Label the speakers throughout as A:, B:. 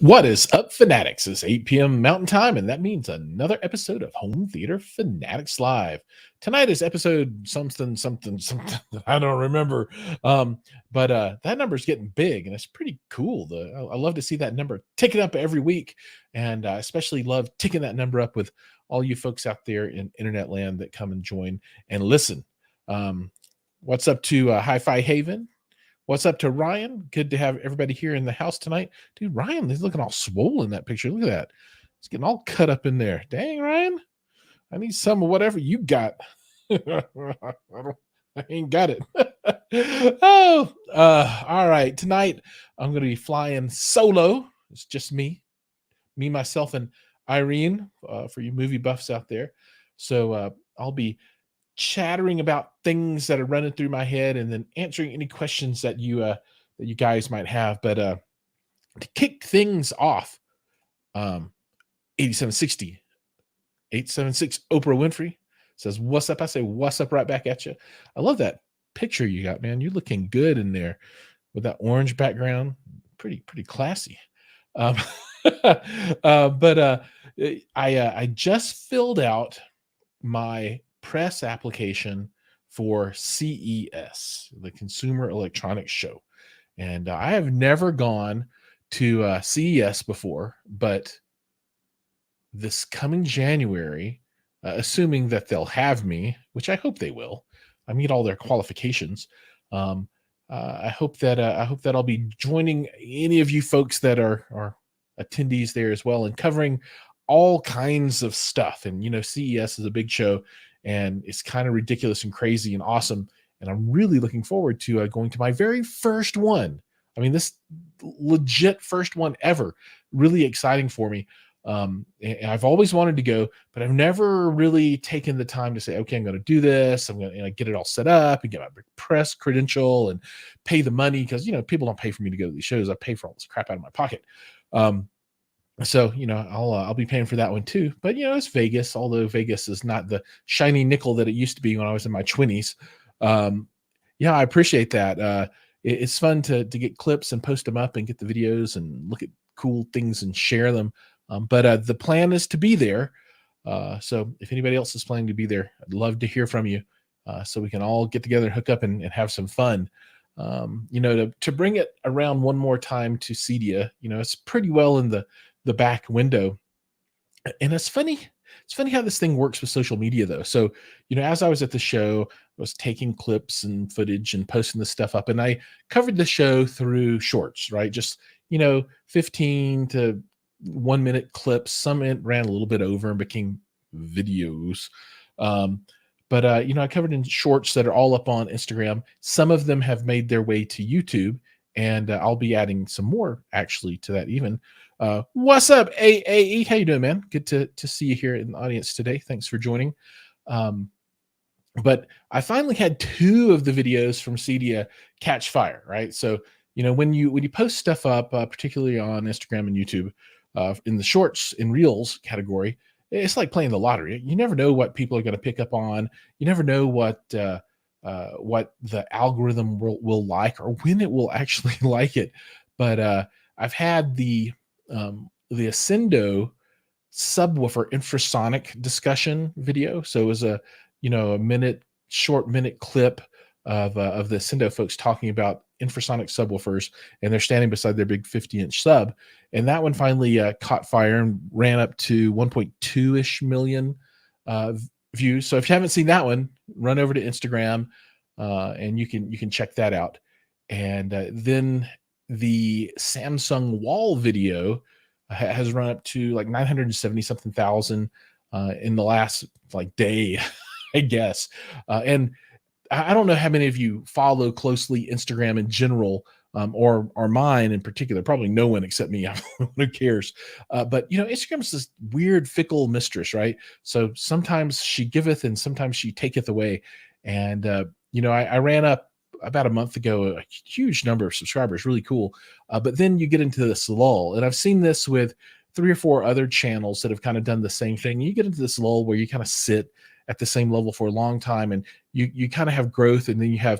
A: What is up, Fanatics? It's 8 p.m. Mountain Time, and that means another episode of Home Theater Fanatics Live. Tonight is episode something. I don't remember. But that number is getting big, and it's pretty cool. I love to see that number ticking up every week, and I especially love ticking that number up with all you folks out there in internet land that come and join and listen. Um, what's up to HiFi Haven? What's up to Ryan? Good to have everybody here in the house tonight. Dude, Ryan, he's looking all swollen in that picture. Look at that. He's getting all cut up in there. Dang, Ryan. I need some of whatever you got. I ain't got it. All right. Tonight, I'm going to be flying solo. It's just me, myself, and Irene for you movie buffs out there. So I'll be chattering about things that are running through my head and then answering any questions that you guys might have. But to kick things off, 8760 876 Oprah Winfrey says, "What's up?" I say, "What's up?" right back at you. I love that picture you got, man. You're looking good in there with that orange background. Pretty classy. But I just filled out my press application for CES, the Consumer Electronics Show. And I have never gone to CES before, but this coming January, assuming that they'll have me, which I hope they will, I meet all their qualifications. I hope that I'll be joining any of you folks that are attendees there as well and covering all kinds of stuff. And CES is a big show, and it's kind of ridiculous and crazy and awesome. And I'm really looking forward to going to my very first one. I mean, this legit first one ever. Really exciting for me. And I've always wanted to go, but I've never really taken the time to say, okay, I'm going to do this. I'm going to get it all set up and get my press credential and pay the money, because people don't pay for me to go to these shows. I pay for all this crap out of my pocket. So I'll be paying for that one too. But it's Vegas, although Vegas is not the shiny nickel that it used to be when I was in my 20s. Yeah, I appreciate that. It's fun to get clips and post them up and get the videos and look at cool things and share them. But the plan is to be there. So if anybody else is planning to be there, I'd love to hear from you, so we can all get together and hook up and have some fun. To bring it around one more time to Cedia, it's pretty well in the back window. And it's funny how this thing works with social media, though. So, as I was at the show, I was taking clips and footage and posting this stuff up, and I covered the show through shorts, right? Just, 15 to 1 minute clips. Some it ran a little bit over and became videos. But I covered in shorts that are all up on Instagram. Some of them have made their way to YouTube, and I'll be adding some more actually to that even. What's up, AAE? How you doing, man? Good to see you here in the audience today. Thanks for joining. But I finally had 2 of the videos from Cedia catch fire, right? So, when you post stuff up, particularly on Instagram and YouTube, in the shorts and reels category, it's like playing the lottery. You never know what people are going to pick up on. You never know what the algorithm will like, or when it will actually like it. But I've had the Ascendo subwoofer infrasonic discussion video. So it was a short minute clip of the Ascendo folks talking about infrasonic subwoofers, and they're standing beside their big 50-inch sub. And that one finally caught fire and ran up to 1.2-ish million views. So if you haven't seen that one, run over to Instagram and you can check that out. And then the Samsung wall video has run up to like 970 something thousand in the last day, I guess. And I don't know how many of you follow closely Instagram in general, or mine in particular. Probably no one except me. Who cares? But Instagram's this weird, fickle mistress, right? So sometimes she giveth and sometimes she taketh away. And I ran up about a month ago a huge number of subscribers, really cool. But then you get into this lull, and I've seen this with 3 or 4 other channels that have kind of done the same thing. You get into this lull where you kind of sit at the same level for a long time, and you kind of have growth, and then you have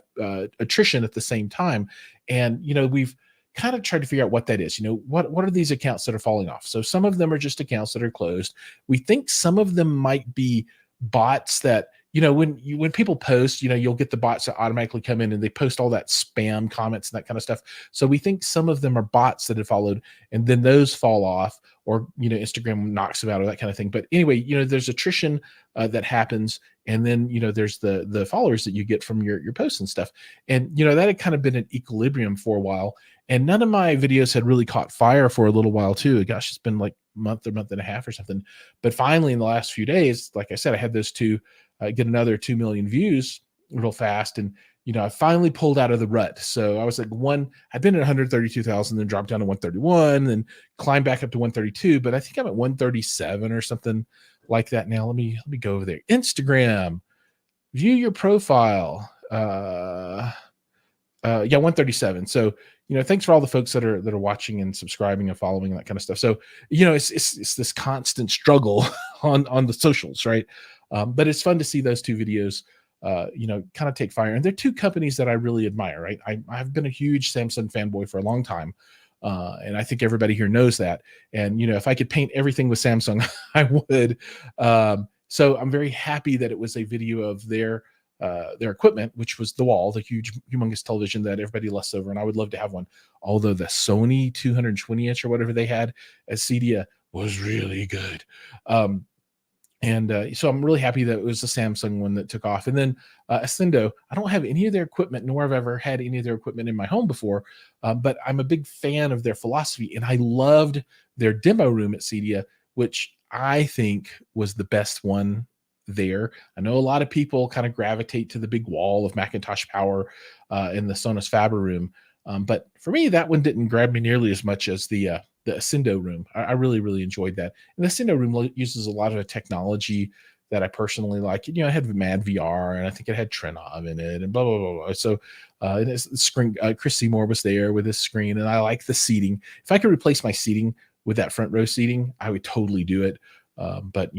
A: attrition at the same time. And we've kind of tried to figure out what that is. What are these accounts that are falling off? So some of them are just accounts that are closed. We think some of them might be bots that, when people post, you'll get the bots that automatically come in and they post all that spam comments and that kind of stuff. So we think some of them are bots that have followed, and then those fall off, or Instagram knocks them out, or that kind of thing. But anyway, there's attrition that happens, and then there's the followers that you get from your posts and stuff. And that had kind of been an equilibrium for a while, and none of my videos had really caught fire for a little while too. Gosh, it's been like month and a half or something. But finally, in the last few days, like I said, I had those two get another 2 million views real fast. And, I finally pulled out of the rut. So I was like I've been at 132,000, then dropped down to 131, then climbed back up to 132, but I think I'm at 137 or something like that now. Let me go over there. Instagram, view your profile. 137. So, thanks for all the folks that are watching and subscribing and following and that kind of stuff. So, it's this constant struggle on the socials, right? But it's fun to see those two videos, kind of take fire. And they're two companies that I really admire, right? I've been a huge Samsung fanboy for a long time. And I think everybody here knows that. And, if I could paint everything with Samsung, I would. So I'm very happy that it was a video of their equipment, which was the wall, the humongous television that everybody lusts over. And I would love to have one. Although the Sony 220-inch or whatever they had at CEDIA was really good. So I'm really happy that it was the Samsung one that took off. And then Ascendo, I don't have any of their equipment, nor have I ever had any of their equipment in my home before, but I'm a big fan of their philosophy. And I loved their demo room at CEDIA, which I think was the best one there. I know a lot of people kind of gravitate to the big wall of Macintosh Power in the Sonos Faber room. But for me, that one didn't grab me nearly as much as the Ascendo room. I really, really enjoyed that. And the Ascendo room uses a lot of technology that I personally like. I had Mad VR, and I think it had Trenov in it, and blah, blah, blah, blah. So and it's screen, Chris Seymour was there with his screen, and I like the seating. If I could replace my seating with that front row seating, I would totally do it. But,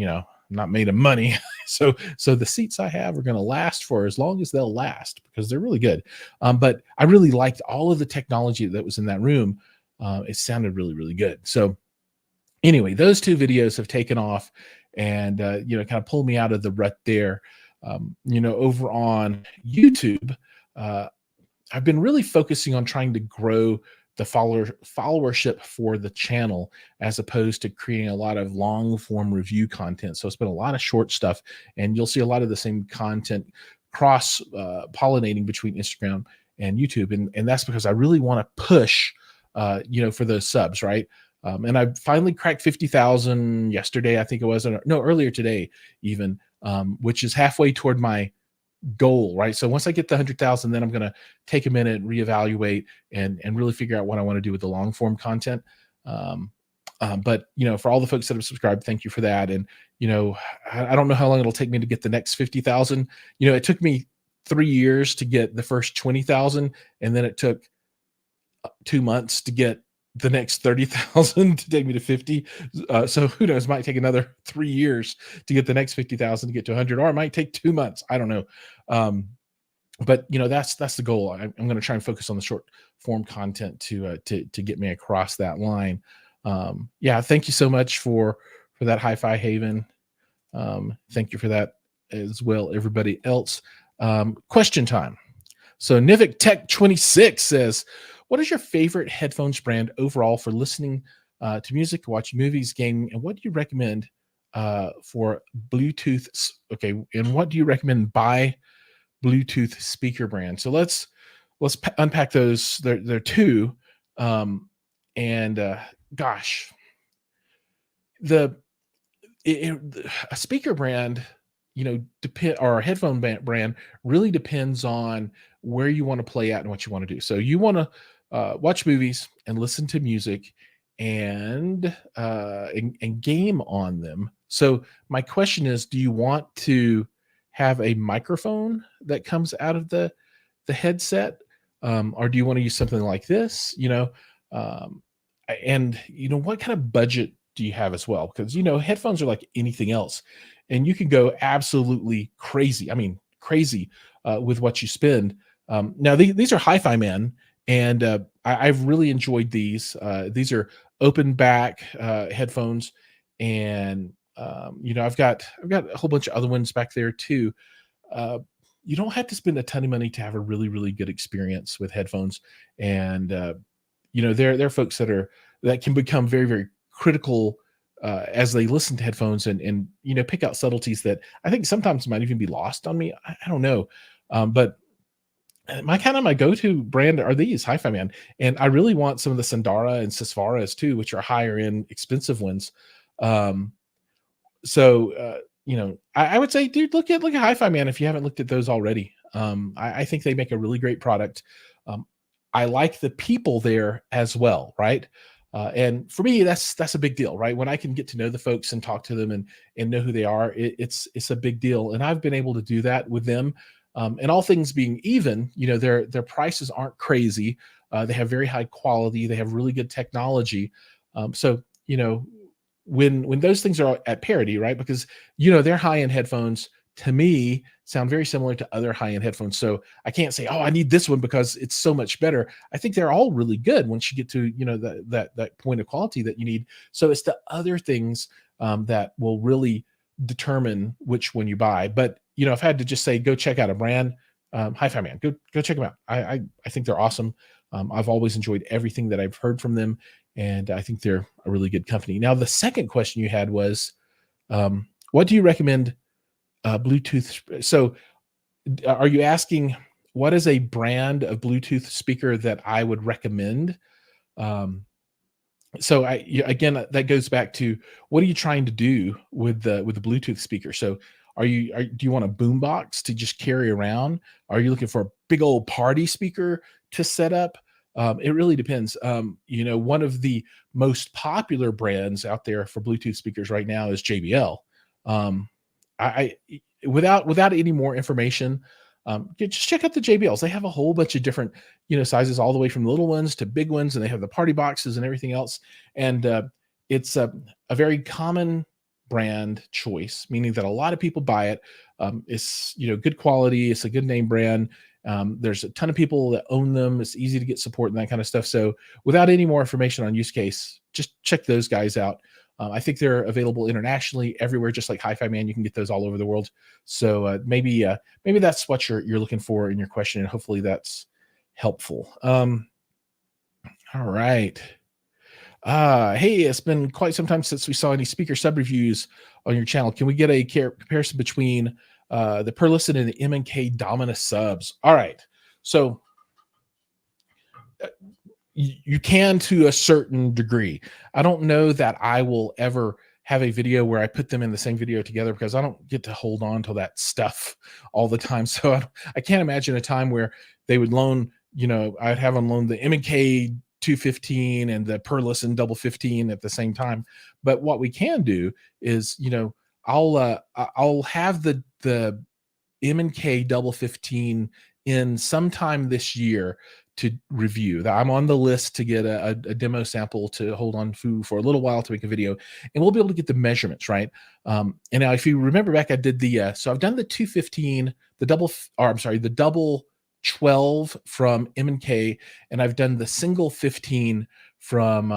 A: I'm not made of money. So the seats I have are going to last for as long as they'll last, because they're really good. But I really liked all of the technology that was in that room. It sounded really, really good. So anyway, those two videos have taken off and, kind of pulled me out of the rut there. Over on YouTube, I've been really focusing on trying to grow the followership for the channel, as opposed to creating a lot of long form review content. So it's been a lot of short stuff, and you'll see a lot of the same content cross pollinating between Instagram and YouTube. And that's because I really want to push, for those subs, right? And I finally cracked 50,000 yesterday, I think it was, no, earlier today even, which is halfway toward my goal, right? So once I get the 100,000, then I'm going to take a minute, reevaluate, and really figure out what I want to do with the long form content. But for all the folks that have subscribed, thank you for that. And I don't know how long it'll take me to get the next 50,000. It took me 3 years to get the first 20,000, and then it took 2 months to get the next 30,000 to take me to 50. So who knows, might take another 3 years to get the next 50,000 to get to 100, or it might take 2 months. I don't know. But that's the goal. I'm going to try and focus on the short form content to get me across that line. Thank you so much for that HiFi Haven. Thank you for that as well, everybody else. Question time. So Nivik Tech 26 says, what is your favorite headphones brand overall for listening to music, watching movies, gaming, and what do you recommend for Bluetooth? Okay, and what do you recommend by Bluetooth speaker brand? So let's unpack those. They're two, gosh, a speaker brand, or a headphone brand really depends on where you want to play at and what you want to do. So you want to watch movies and listen to music and game on them. So my question is, do you want to have a microphone that comes out of the headset, or do you want to use something like this? And what kind of budget do you have as well? Because headphones are like anything else, and you can go absolutely crazy. I mean, crazy with what you spend. Now these are HiFi Men, and I've really enjoyed these. These are open back headphones, and I've got a whole bunch of other ones back there too. Uh, you don't have to spend a ton of money to have a really really good experience with headphones, and there are folks that can become very very critical as they listen to headphones, and pick out subtleties that I think sometimes might even be lost on me. I don't know, but my go-to brand are these Hi-Fi Man, and I really want some of the Sandara and Sisvaras too, which are higher end, expensive ones. Um, I would say, dude, look at Hi-Fi Man if you haven't looked at those already. I think they make a really great product. Um, I like the people there as well, right? And for me, that's a big deal, right? When I can get to know the folks and talk to them and know who they are, it's a big deal. And I've been able to do that with them. And all things being even, their prices aren't crazy. They have very high quality. They have really good technology. So when those things are at parity, right? Because their high-end headphones to me sound very similar to other high-end headphones. So I can't say, oh, I need this one because it's so much better. I think they're all really good once you get to that point of quality that you need. So it's the other things that will really determine which one you buy. But if I had to just say, go check out a brand, Hi-Fi Man, go check them out. I think they're awesome. I've always enjoyed everything that I've heard from them, and I think they're a really good company. Now, the second question you had was, what do you recommend Bluetooth? So, are you asking what is a brand of Bluetooth speaker that I would recommend? Um, again, that goes back to what are you trying to do with the Bluetooth speaker? So do you want a boombox to just carry around? Are you looking for a big old party speaker to set up? It really depends. One of the most popular brands out there for Bluetooth speakers right now is JBL. Um, without any more information, just check out the JBLs. They have a whole bunch of different sizes, all the way from little ones to big ones, and they have the party boxes and everything else. And it's a very common brand choice, meaning that a lot of people buy it. It's good quality. It's a good name brand. There's a ton of people that own them. It's easy to get support and that kind of stuff. So without any more information on use case, just check those guys out. I think they're available internationally everywhere, just like Hi-Fi Man. You can get those all over the world. So maybe that's what you're looking for in your question, and hopefully that's helpful. All right. Hey, it's been quite some time since we saw any speaker sub reviews on your channel. Can we get a comparison between the Per-Listen and the M&K Dominus subs? All right. So you can to a certain degree. I don't know that I will ever have a video where I put them in the same video together, because I don't get to hold on to that stuff all the time. So I can't imagine a time where they would loan, I'd have them loan the M&K 215 and the Per-Listen double 15 at the same time. But what we can do is, I'll have the M&K double 15 in sometime this year to review. That I'm on the list to get a demo sample to hold on for a little while to make a video, and we'll be able to get the measurements right. And now, if you remember back, I did so I've done the 215, the double 12 from M&K, and I've done the single 15 from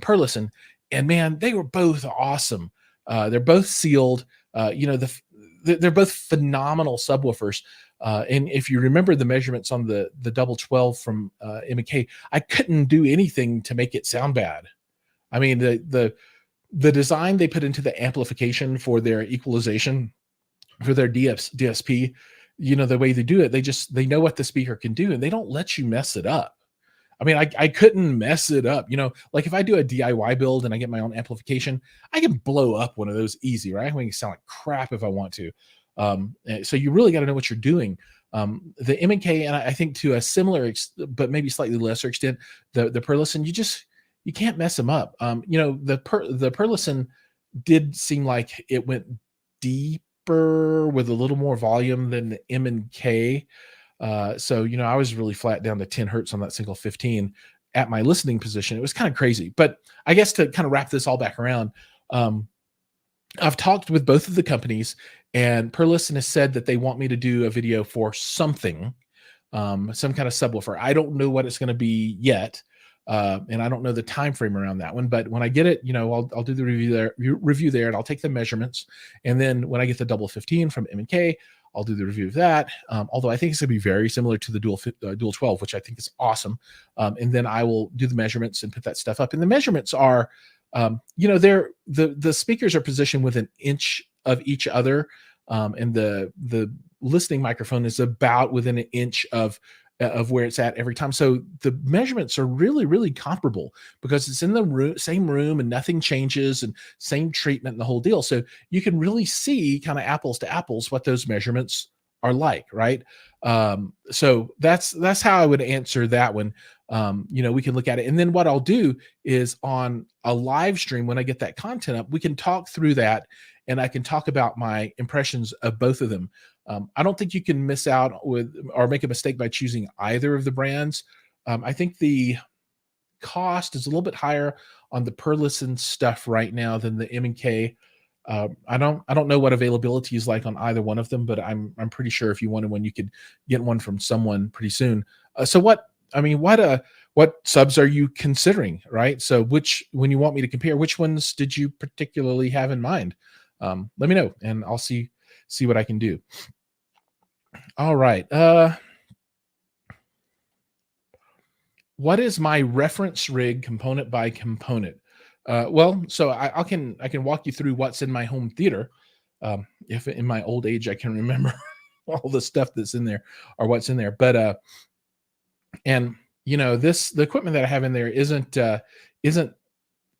A: Per-Listen, and man, they were both awesome. They're both sealed. They're both phenomenal subwoofers. And if you remember the measurements on the double 12 from M&K, I couldn't do anything to make it sound bad. I mean, the design they put into the amplification for their equalization, for their DSP, the way they do it, they know what the speaker can do, and they don't let you mess it up. I mean, I couldn't mess it up. Like if I do a DIY build and I get my own amplification, I can blow up one of those easy, right? I can make it sound like crap if I want to. So you really got to know what you're doing. The M&K, and I think to a similar, but maybe slightly lesser extent, the Per-Listen, you can't mess them up. The Per-Listen did seem like it went deeper with a little more volume than the M&K. So I was really flat down to 10 hertz on that single 15 at my listening position. It was kind of crazy. But I guess to kind of wrap this all back around, I've talked with both of the companies, and Per-Listen has said that they want me to do a video for something. some kind of subwoofer. I don't know what it's going to be yet. And I don't know the time frame around that one, but when I get it, I'll do the review there, and I'll take the measurements. And then when I get the double 15 from M&K, I'll do the review of that. Although I think it's going to be very similar to the dual 12, which I think is awesome. And then I will do the measurements and put that stuff up. And the measurements are, they're the speakers are positioned within an inch of each other. And the listening microphone is about within an inch of where it's at every time. So the measurements are really, really comparable because it's in the same room and nothing changes and same treatment and the whole deal. So you can really see kind of apples to apples what those measurements are like, right? So that's how I would answer that one. We can look at it. And then what I'll do is on a live stream, when I get that content up, we can talk through that and I can talk about my impressions of both of them. I don't think you can miss out with or make a mistake by choosing either of the brands. I think the cost is a little bit higher on the per listen stuff right now than the M&K. I don't know what availability is like on either one of them, but I'm pretty sure if you wanted one, you could get one from someone pretty soon. So what subs are you considering, right? So when you want me to compare, which ones did you particularly have in mind? Let me know and I'll see what I can do. All right. What is my reference rig component by component? So I can walk you through what's in my home theater. If in my old age I can remember all the stuff that's in there or what's in there, but the equipment that I have in there isn't the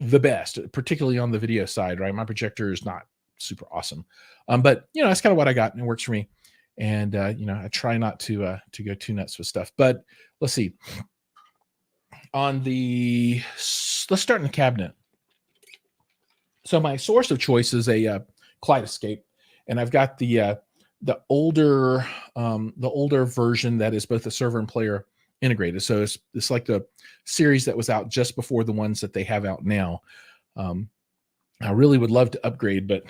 A: best, particularly on the video side, right? My projector is not super awesome, but that's kind of what I got and it works for me. And I try not to go too nuts with stuff. But let's see. Let's start in the cabinet. So my source of choice is a Kaleidoscape, and I've got the older version that is both a server and player integrated. So it's like the series that was out just before the ones that they have out now. I really would love to upgrade, but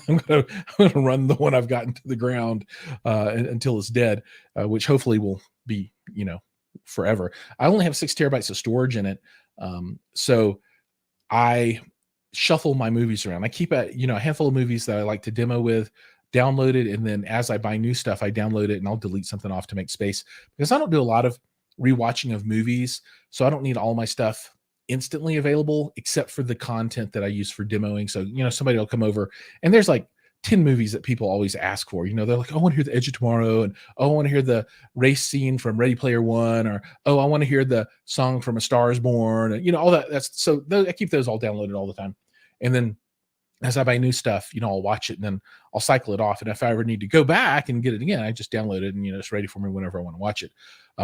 A: I'm gonna run the one I've gotten to the ground until it's dead, which hopefully will be forever. I only have 6 terabytes of storage in it, so I shuffle my movies around. I keep a handful of movies that I like to demo with, download it, and then as I buy new stuff, I download it and I'll delete something off to make space because I don't do a lot of rewatching of movies, so I don't need all my stuff instantly available except for the content that I use for demoing. So somebody will come over and there's like 10 movies that people always ask for. They're like, oh, I want to hear The Edge of Tomorrow, and oh, I want to hear the race scene from Ready Player One, or oh, I want to hear the song from A Star Is Born, and all that. I keep those all downloaded all the time. And then as I buy new stuff, I'll watch it and then I'll cycle it off. And if I ever need to go back and get it again, I just download it and it's ready for me whenever I want to watch it.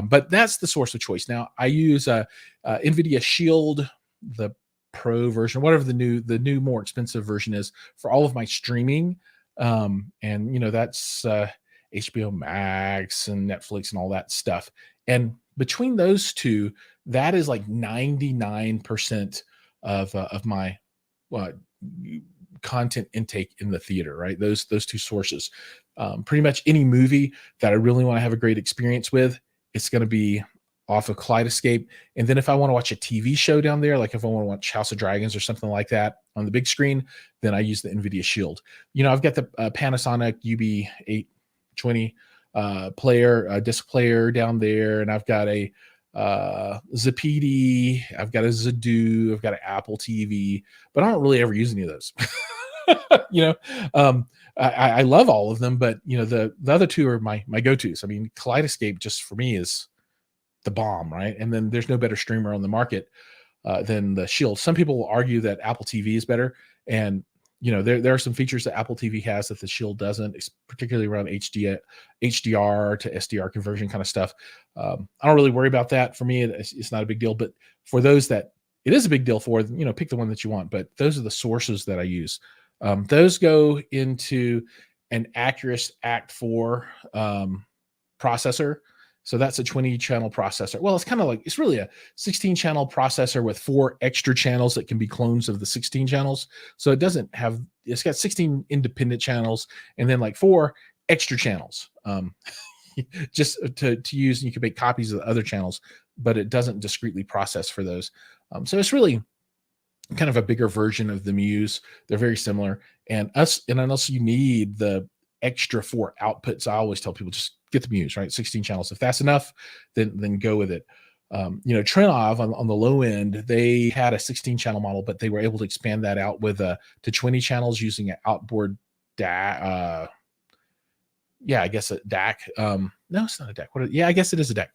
A: But that's the source of choice. Now I use NVIDIA Shield, the Pro version, whatever the new more expensive version is for all of my streaming. And that's HBO Max and Netflix and all that stuff. And between those two, that is like 99% of my content intake in the theater, right? Those two sources. Pretty much any movie that I really want to have a great experience with, it's going to be off of Kaleidoscape. And then if I want to watch a TV show down there, like if I want to watch House of Dragons or something like that on the big screen, then I use the NVIDIA Shield. I've got the Panasonic UB820 disc player down there, and I've got a Zapedi, I've got a Zadoo, I've got an Apple TV, but I don't really ever use any of those. I love all of them, but the other two are my go-tos. I mean, Kaleidoscape just for me is the bomb, right? And then there's no better streamer on the market than the Shield. Some people will argue that Apple TV is better, and there are some features that Apple TV has that the Shield doesn't, particularly around HDR to SDR conversion kind of stuff. I don't really worry about that. For me, it's not a big deal, but for those that it is a big deal for, pick the one that you want. But those are the sources that I use. Those go into an Acurus Act4 processor. So that's a 20-channel processor. Well, it's really a 16-channel processor with 4 extra channels that can be clones of the 16 channels. So it's got 16 independent channels and then like 4 extra channels. just to use, and you can make copies of the other channels, but it doesn't discretely process for those. So it's really kind of a bigger version of the Muse. They're very similar. And unless you need the extra 4 outputs, I always tell people just get the Muse, right? 16 channels. If that's enough, then go with it. Trinov on the low end, they had a 16 channel model, but they were able to expand that out with to 20 channels using an outboard DAC. Yeah, I guess a DAC. No, it's not a DAC. I guess it is a DAC.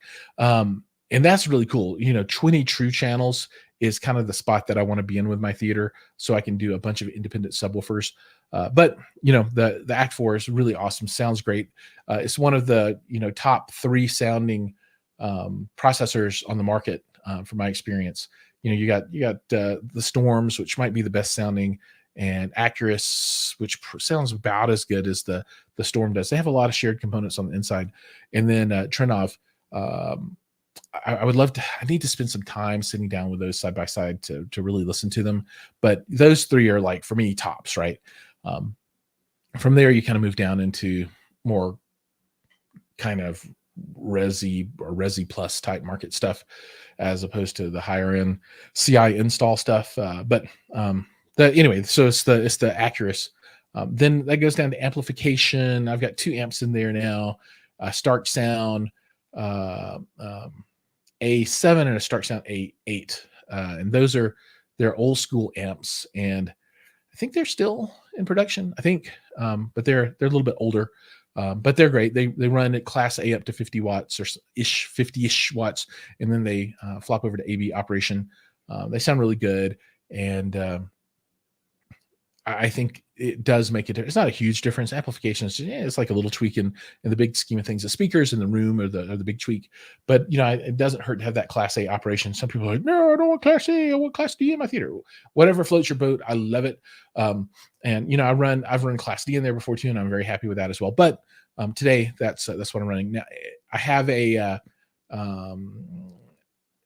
A: And that's really cool. 20 true channels is kind of the spot that I want to be in with my theater, so I can do a bunch of independent subwoofers. But the Act 4 is really awesome. Sounds great. It's one of the top 3 sounding processors on the market from my experience. You got the Storms, which might be the best sounding, and Acurus, which sounds about as good as the Storm does. They have a lot of shared components on the inside, and then Trinov. I would love to. I need to spend some time sitting down with those side by side to really listen to them. But those 3 are, like, for me, tops, right? From there, you kind of move down into more kind of Resi or Resi Plus type market stuff, as opposed to the higher end CI install stuff. Anyway, so it's the Acurus. Then that goes down to amplification. I've got 2 amps in there now, Stark Sound A7 and a Stark Sound A8, and they're old school amps, and I think they're still in production. I think, but they're a little bit older, but they're great. They run at Class A up to 50 watts or 50-ish watts, and then they flop over to AB operation. They sound really good, and I think it does make it. It's not a huge difference. Amplification is it's like a little tweak in the big scheme of things. The speakers in the room are the big tweak, but it doesn't hurt to have that Class A operation. Some people are like, no, I don't want Class A. I want Class D in my theater. Whatever floats your boat. I love it. And I've run Class D in there before too, and I'm very happy with that as well. But today that's what I'm running now. I have a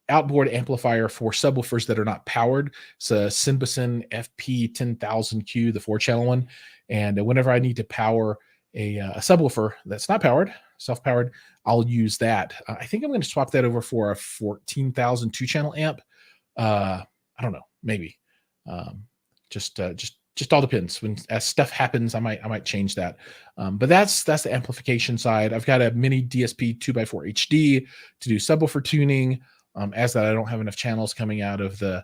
A: outboard amplifier for subwoofers that are not powered. It's a Symbian FP10000Q, the 4-channel one. And whenever I need to power a subwoofer that's not powered, self-powered, I'll use that. I think I'm going to swap that over for a 14,000 2-channel amp. I don't know, maybe. Just all depends. As stuff happens, I might change that. But that's the amplification side. I've got a mini DSP 2x4 HD to do subwoofer tuning. As that, I don't have enough channels coming out of the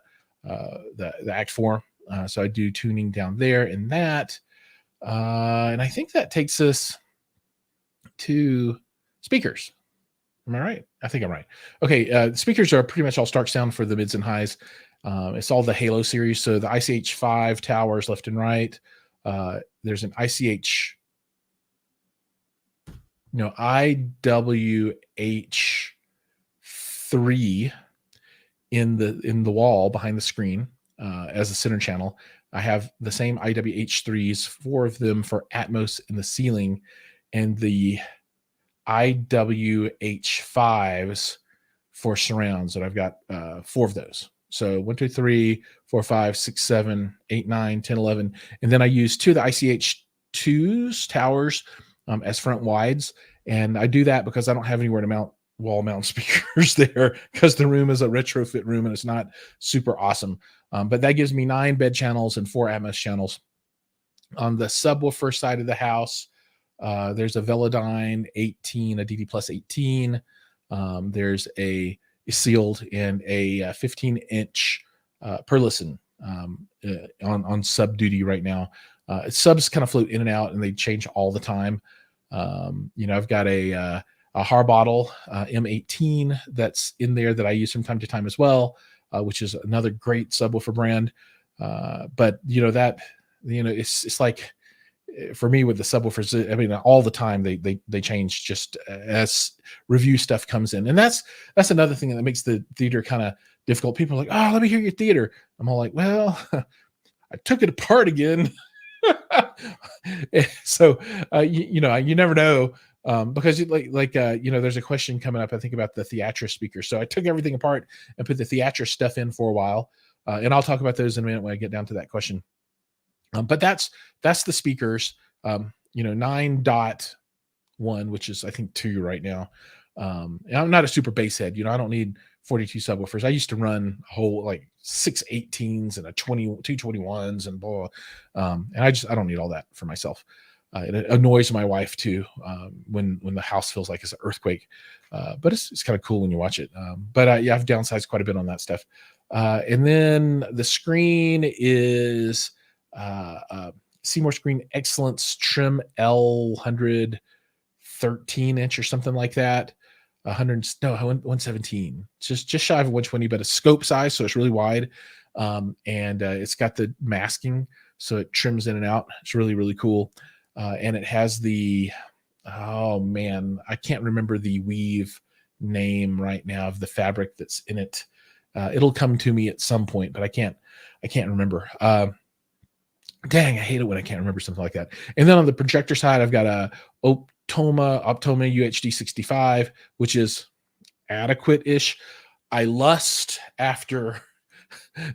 A: Act 4, so I do tuning down there in that, and I think that takes us to speakers. Am I right? I think I'm right. Okay, speakers are pretty much all Stark Sound for the mids and highs. It's all the Halo series, so the ICH5 towers left and right. There's an ICH, IWH3 in the wall behind the screen as a center channel. I have the same IWH3s, 4 of them for Atmos in the ceiling, and the IWH5s for surrounds, and I've got 4 of those. So 1, 2, 3, 4, 5, 6, 7, 8, 9, 10, 11. And then I use 2 of the ICH2s towers as front wides. And I do that because I don't have anywhere to mount wall mount speakers there, because the room is a retrofit room and it's not super awesome. But that gives me 9 bed channels and 4 Atmos channels. On the subwoofer side of the house, there's a Velodyne 18, a DD Plus 18. There's a sealed and a 15-inch Perlison on sub duty right now. Subs kind of float in and out, and they change all the time. I've got a Harbottle M18 that's in there that I use from time to time as well, which is another great subwoofer brand. But it's like, for me with the subwoofers, I mean, all the time they change just as review stuff comes in. And that's another thing that makes the theater kind of difficult. People are like, oh, let me hear your theater. I'm all like, well, I took it apart again. So, you never know. Because there's a question coming up, I think, about the Theatra speaker. So I took everything apart and put the Theatra stuff in for a while. And I'll talk about those in a minute when I get down to that question. But that's the speakers, 9.1 one, which is I think 2 right now. And I'm not a super bass head. I don't need 42 subwoofers. I used to run a whole like 618s and a 221s and blah. And I don't need all that for myself. It annoys my wife too when the house feels like it's an earthquake. But it's kind of cool when you watch it. But yeah, I've downsized quite a bit on that stuff. And then the screen is Seymour Screen Excellence Trim L100 13-inch or something like that. 117. Just shy of 120, but a scope size, so it's really wide. And it's got the masking, so it trims in and out. It's really, really cool. And it has oh man, I can't remember the weave name right now of the fabric that's in it. It'll come to me at some point, but I can't remember. Dang, I hate it when I can't remember something like that. And then on the projector side, I've got a Optoma UHD 65, which is adequate-ish. I lust after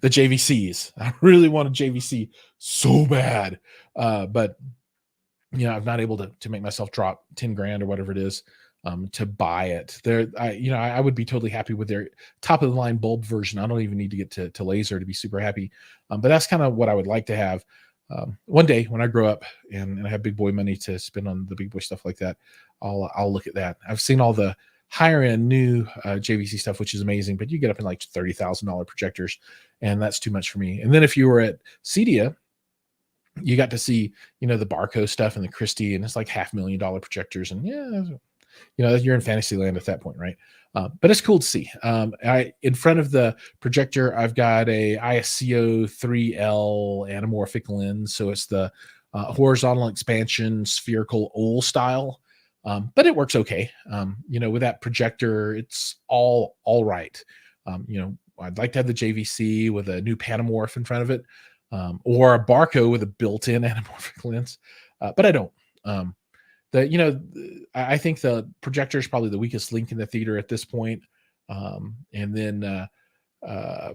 A: the JVCs. I really want a JVC so bad. But I'm not able to make myself drop 10 grand or whatever it is to buy it. I would be totally happy with their top of the line bulb version. I don't even need to get to laser to be super happy. But that's kind of what I would like to have. One day when I grow up and I have big boy money to spend on the big boy stuff like that, I'll look at that. I've seen all the higher end new JVC stuff, which is amazing, but you get up in like $30,000 projectors, and that's too much for me. And then if you were at CEDIA, you got to see, the Barco stuff and the Christie, and it's like $500,000 projectors. And yeah, you're in fantasy land at that point, right? But it's cool to see. In front of the projector, I've got a ISCO 3L anamorphic lens. So it's the horizontal expansion spherical oval style. But it works okay. With that projector, it's all right. I'd like to have the JVC with a new Panamorph in front of it, or a Barco with a built-in anamorphic lens. But I don't. I think the projector is probably the weakest link in the theater at this point. And then I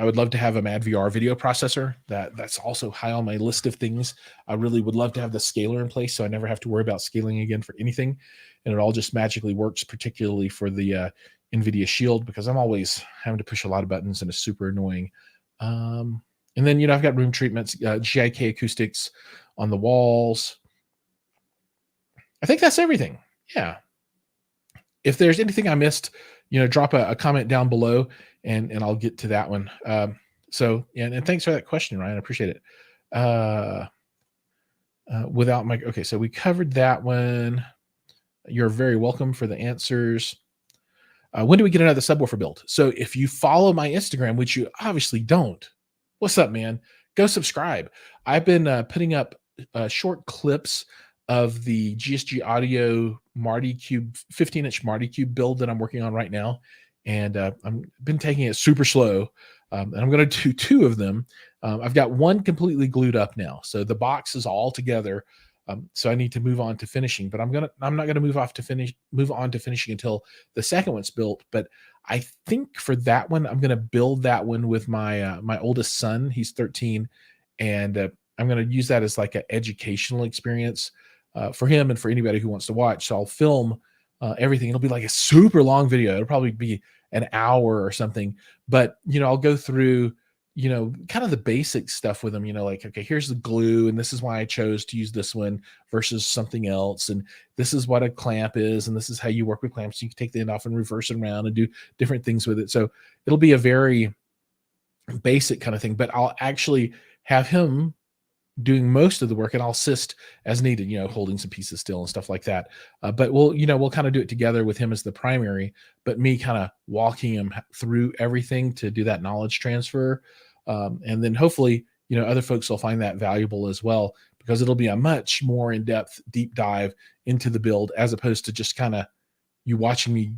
A: would love to have a Mad VR video processor. That's also high on my list of things. I really would love to have the scaler in place, so I never have to worry about scaling again for anything. And it all just magically works, particularly for the NVIDIA Shield, because I'm always having to push a lot of buttons and it's super annoying. And then, I've got room treatments, GIK acoustics on the walls. I think that's everything. Yeah. If there's anything I missed, drop a comment down below and I'll get to that one. And thanks for that question, Ryan. I appreciate it. Okay, so we covered that one. You're very welcome for the answers. When do we get another subwoofer build? So if you follow my Instagram, which you obviously don't, what's up, man? Go subscribe. I've been putting up short clips of the GSG Audio Marty Cube 15-inch Marty Cube build that I'm working on right now. And I've been taking it super slow. And I'm going to do 2 of them. I've got one completely glued up now. So the box is all together. So I need to move on to finishing, but I'm not going to move on to finishing until the second one's built. But I think for that one, I'm going to build that one with my oldest son. He's 13. And I'm going to use that as like an educational experience for him and for anybody who wants to watch. So I'll film everything. It'll be like a super long video. It'll probably be an hour or something, but I'll go through, kind of the basic stuff with them, like, okay, here's the glue and this is why I chose to use this one versus something else. And this is what a clamp is. And this is how you work with clamps. You can take the end off and reverse it around and do different things with it. So it'll be a very basic kind of thing, but I'll actually have him doing most of the work and I'll assist as needed, holding some pieces still and stuff like that. But we'll kind of do it together with him as the primary, but me kind of walking him through everything to do that knowledge transfer. And then hopefully, other folks will find that valuable as well, because it'll be a much more in-depth deep dive into the build as opposed to just kind of you watching me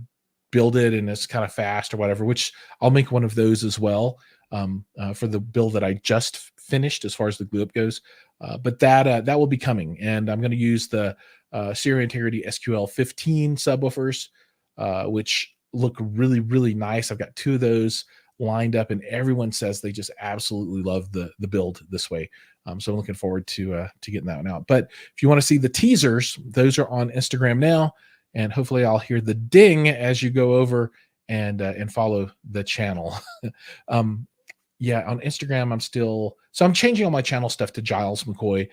A: build it and it's kind of fast or whatever, which I'll make one of those as well for the build that I just finished as far as the glue up goes. But that will be coming, and I'm going to use the Stereo Integrity SQL 15 subwoofers, which look really, really nice. I've got 2 of those lined up, and everyone says they just absolutely love the build this way. So I'm looking forward to getting that one out. But if you want to see the teasers, those are on Instagram now, and hopefully I'll hear the ding as you go over and follow the channel. um, yeah, on Instagram, I'm changing all my channel stuff to Jiles McCoy,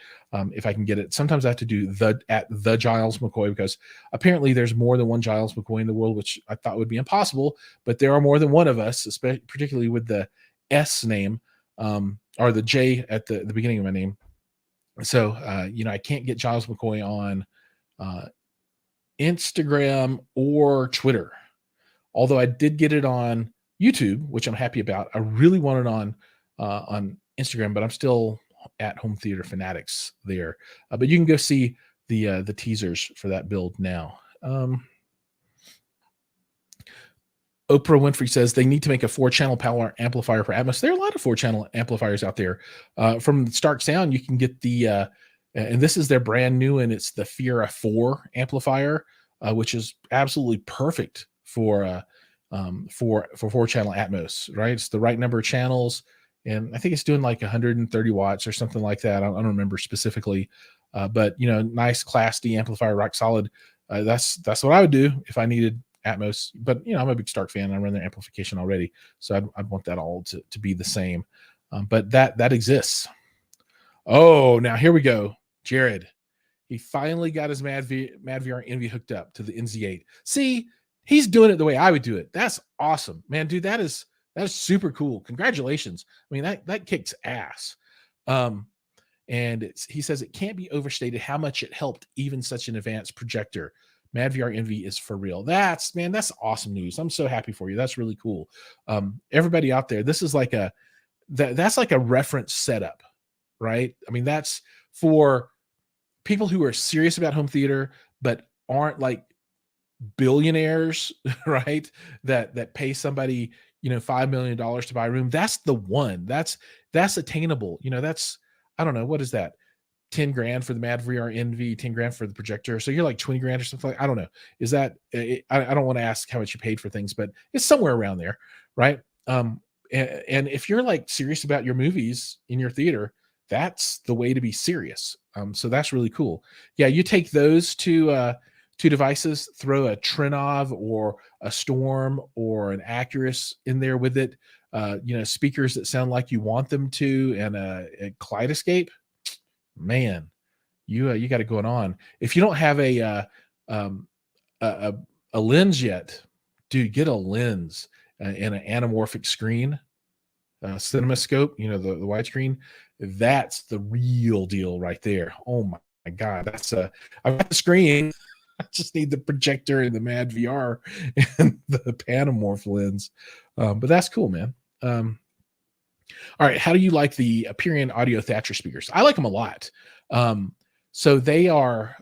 A: if I can get it. Sometimes I have to do the Jiles McCoy, because apparently there's more than one Jiles McCoy in the world, which I thought would be impossible, but there are more than one of us, especially particularly with the S name, or the J at the beginning of my name. So I can't get Jiles McCoy on Instagram or Twitter. Although I did get it on YouTube, which I'm happy about. I really want it on Instagram, but I'm still at Home Theater Fanatics there. But you can go see the teasers for that build now. Oprah Winfrey says they need to make a 4-channel power amplifier for Atmos. There are a lot of 4-channel amplifiers out there. From Stark Sound, you can get the and this is their brand new, and it's the Fiera 4 amplifier, which is absolutely perfect for 4-channel Atmos, right? It's the right number of channels, and I think it's doing like 130 watts or something like that. I don't remember specifically, but nice Class D amplifier, rock solid. That's what I would do if I needed Atmos. But I'm a big Stark fan. I run their amplification already, so I'd want that all to be the same. But that exists. Oh, now here we go, Jared. He finally got his MadVR Envy hooked up to the NZ8. See, he's doing it the way I would do it. That's awesome, man, dude. That is super cool. Congratulations. I mean, that kicks ass. And he says it can't be overstated how much it helped even such an advanced projector. MadVR Envy is for real. That's awesome news. I'm so happy for you. That's really cool. Everybody out there, this is like that's like a reference setup, right? I mean, that's for people who are serious about home theater but aren't like billionaires, right? That pay somebody $5 million to buy a room. That's the one. That's attainable. That's, I don't know, what is that, 10 grand for the MadVR Envy, 10 grand for the projector, so you're like 20 grand or something. I don't know. Is that I don't want to ask how much you paid for things, but it's somewhere around there, right? And if you're like serious about your movies in your theater, that's the way to be serious. So that's really cool. Yeah, you take those two devices, throw a Trinov or a Storm or an Acurus in there with it, speakers that sound like you want them to, and a Kaleidoscape. Man, you got it going on. If you don't have a lens yet, dude, get a lens and an anamorphic screen, CinemaScope, the widescreen. That's the real deal right there. Oh my God, I've got the screen. I just need the projector and the MadVR and the Panamorph lens. But that's cool, man. All right, how do you like the Aperion Audio Thatcher speakers? I like them a lot. So they are,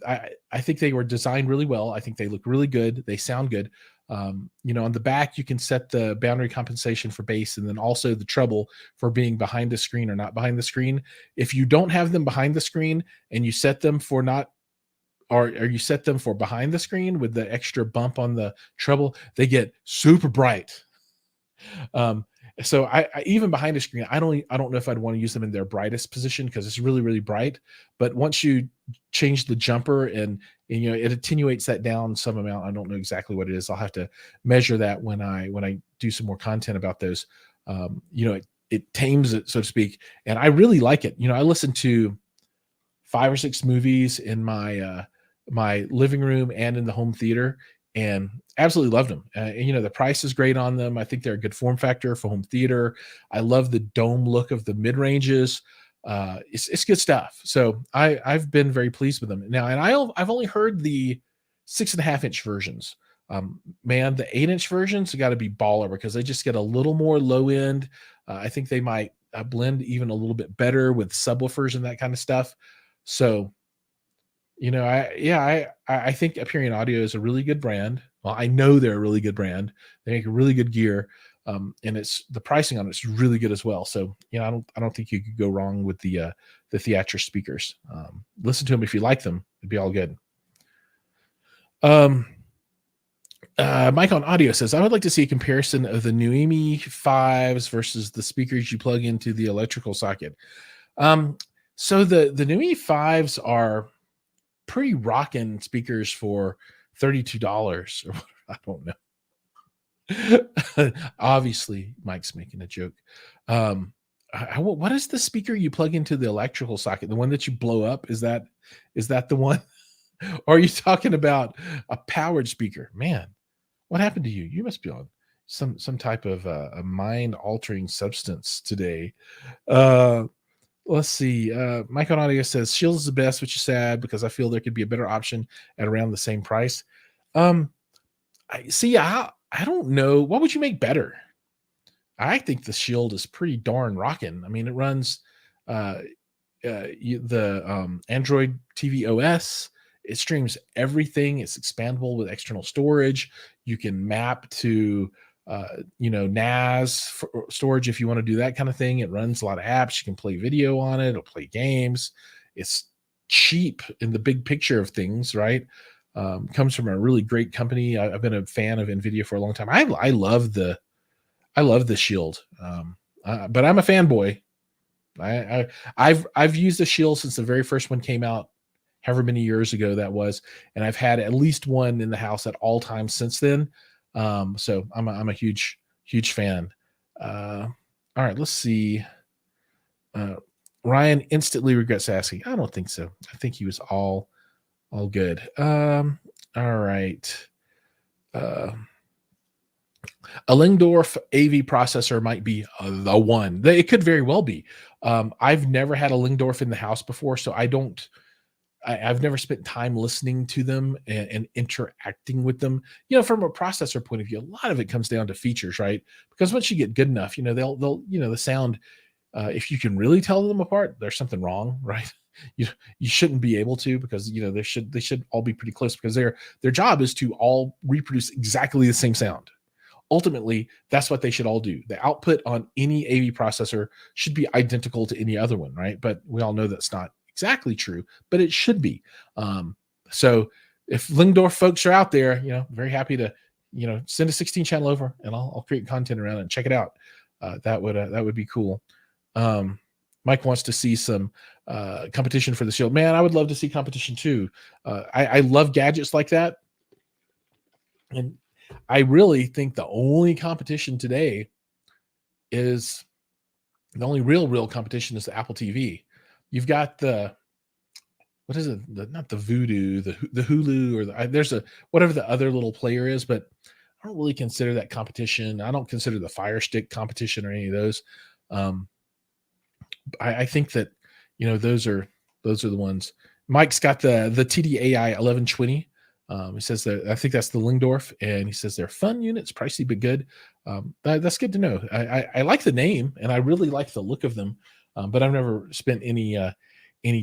A: I think they were designed really well. I think they look really good. They sound good. On the back, you can set the boundary compensation for bass, and then also the treble for being behind the screen or not behind the screen. If you don't have them behind the screen and you set them for not, or you set them for behind the screen with the extra bump on the treble, they get super bright. So I even behind a screen, I don't know if I'd want to use them in their brightest position because it's really, really bright. But once you change the jumper and it attenuates that down some amount. I don't know exactly what it is. I'll have to measure that when I do some more content about those. It tames it, so to speak, and I really like it. I listen to 5 or 6 movies in my my living room and in the home theater, and absolutely loved them. The price is great on them. I think they're a good form factor for home theater. I love the dome look of the mid ranges. It's good stuff. So I've been very pleased with them now. And I've only heard the 6.5-inch versions. Man, the 8-inch versions got to be baller because they just get a little more low end. I think they might blend even a little bit better with subwoofers and that kind of stuff. So I think Aperion Audio is a really good brand. Well, I know they're a really good brand. They make really good gear, and it's the pricing on it's really good as well. So I don't think you could go wrong with the Theatre speakers. Listen to them if you like them; it'd be all good. Mike on Audio says, I would like to see a comparison of the Noemi 5s versus the speakers you plug into the electrical socket. Um, so the new E5s are pretty rocking speakers for $32 or I don't know. Obviously, Mike's making a joke. What is the speaker you plug into the electrical socket? The one that you blow up? Is that the one? Or are you talking about a powered speaker? Man, what happened to you? You must be on some type of a mind altering substance today. Uh, let's see. Mike on audio says Shields is the best, which is sad because I feel there could be a better option at around the same price. Um, I see. I don't know. What would you make better? I think the Shield is pretty darn rocking. I mean, it runs uh, the Android TV OS. It streams everything. It's expandable with external storage. You can map to NAS storage if you want to do that kind of thing. It runs a lot of apps. You can play video on it. It'll play games. It's cheap in the big picture of things, right? Comes from a really great company. I've been a fan of NVIDIA for a long time. I love the Shield, but I'm a fanboy. I've used the Shield since the very first one came out, however many years ago that was, and I've had at least one in the house at all times since then. So I'm a huge fan. All right, let's see. Ryan instantly regrets asking. I don't think so. I think he was all good. All right. A Lingdorf AV processor might be the one. It could very well be. I've never had a Lingdorf in the house before, so I've never spent time listening to them and interacting with them. From a processor point of view, a lot of it comes down to features, right? Because once you get good enough, they'll the sound. If you can really tell them apart, there's something wrong, right? You shouldn't be able to, because they should all be pretty close, because their job is to all reproduce exactly the same sound. Ultimately, that's what they should all do. The output on any AV processor should be identical to any other one, right? But we all know that's not exactly true, but it should be. So if Lingdorf folks are out there, very happy to, send a 16 channel over, and I'll create content around it and check it out. That would be cool. Mike wants to see some competition for the Shield. Man, I would love to see competition too. I love gadgets like that. And I really think the only competition today is the only real competition is the Apple TV. You've got what is it? Not the Voodoo, the Hulu, or there's whatever the other little player is, but I don't really consider that competition. I don't consider the Fire Stick competition or any of those. I think that those are the ones. Mike's got the TDAI 1120. He says that I think that's the Lingdorf, and he says they're fun units, pricey but good. That's good to know. I like the name, and I really like the look of them, but I've never spent any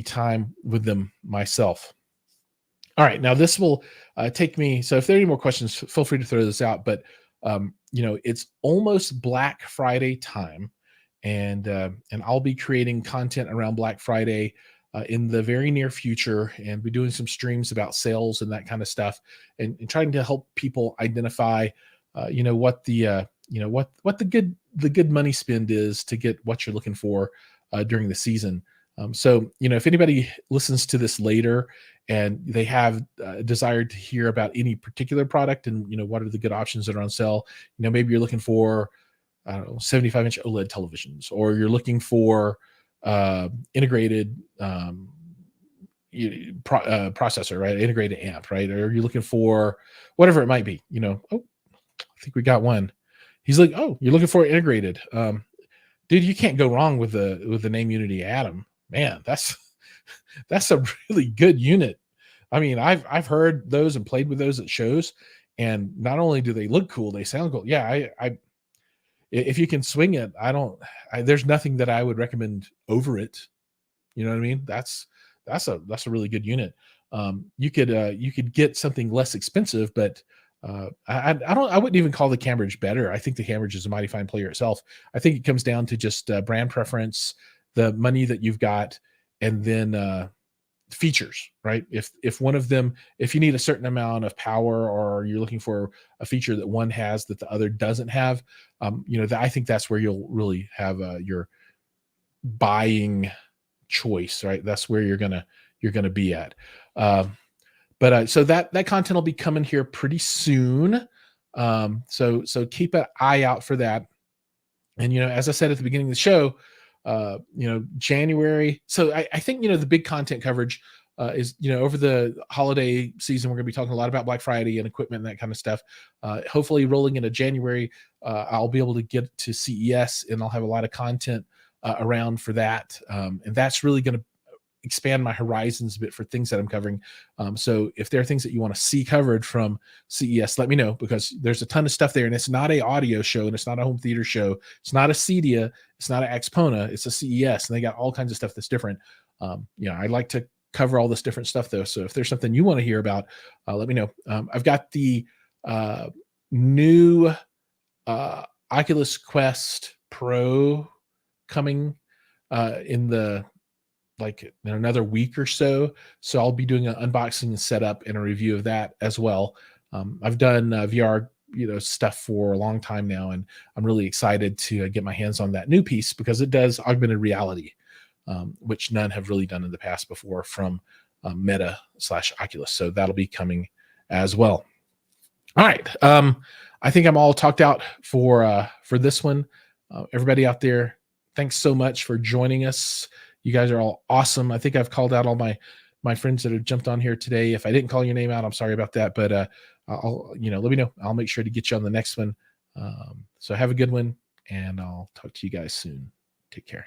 A: time with them myself. All right, now this will take me. So if there are any more questions, feel free to throw this out. But it's almost Black Friday time, and I'll be creating content around Black Friday in the very near future, and be doing some streams about sales and that kind of stuff, and trying to help people identify, what the what the good money spend is to get what you're looking for during the season. So if anybody listens to this later and they have desired to hear about any particular product, and what are the good options that are on sale, maybe you're looking for, I don't know, 75-inch OLED televisions, or you're looking for integrated processor, right? Integrated amp, right? Or you're looking for whatever it might be. Oh, I think we got one. He's like, oh, you're looking for integrated. Dude, you can't go wrong with the name Unity Atom. Man, that's a really good unit. I mean, I've heard those and played with those at shows, and not only do they look cool, they sound cool. Yeah, I if you can swing it, there's nothing that I would recommend over it. You know what I mean? That's a really good unit. You could get something less expensive, but I wouldn't even call the Cambridge better. I think the Cambridge is a mighty fine player itself. I think it comes down to just brand preference, the money that you've got, and then features, right? If one of them, if you need a certain amount of power, or you're looking for a feature that one has that the other doesn't have, I think that's where you'll really have your buying choice, right? That's where you're gonna be at. So that content will be coming here pretty soon. So keep an eye out for that. And as I said at the beginning of the show, January. So I think the big content coverage is over the holiday season. We're going to be talking a lot about Black Friday and equipment and that kind of stuff. Hopefully, rolling into January, I'll be able to get to CES and I'll have a lot of content around for that. And that's really going to expand my horizons a bit for things that I'm covering. So if there are things that you want to see covered from CES, let me know, because there's a ton of stuff there, and it's not a audio show, and it's not a home theater show. It's not a CEDIA. It's not an Axpona. It's a CES, and they got all kinds of stuff that's different. I like to cover all this different stuff though. So if there's something you want to hear about, let me know. I've got the new Oculus Quest Pro coming in the in another week or so. So I'll be doing an unboxing and setup and a review of that as well. I've done VR, stuff for a long time now, and I'm really excited to get my hands on that new piece because it does augmented reality, which none have really done in the past before from Meta/Oculus. So that'll be coming as well. All right. I think I'm all talked out for this one. Everybody out there, thanks so much for joining us. You guys are all awesome. I think I've called out all my friends that have jumped on here today. If I didn't call your name out, I'm sorry about that. But I'll let me know. I'll make sure to get you on the next one. So have a good one, and I'll talk to you guys soon. Take care.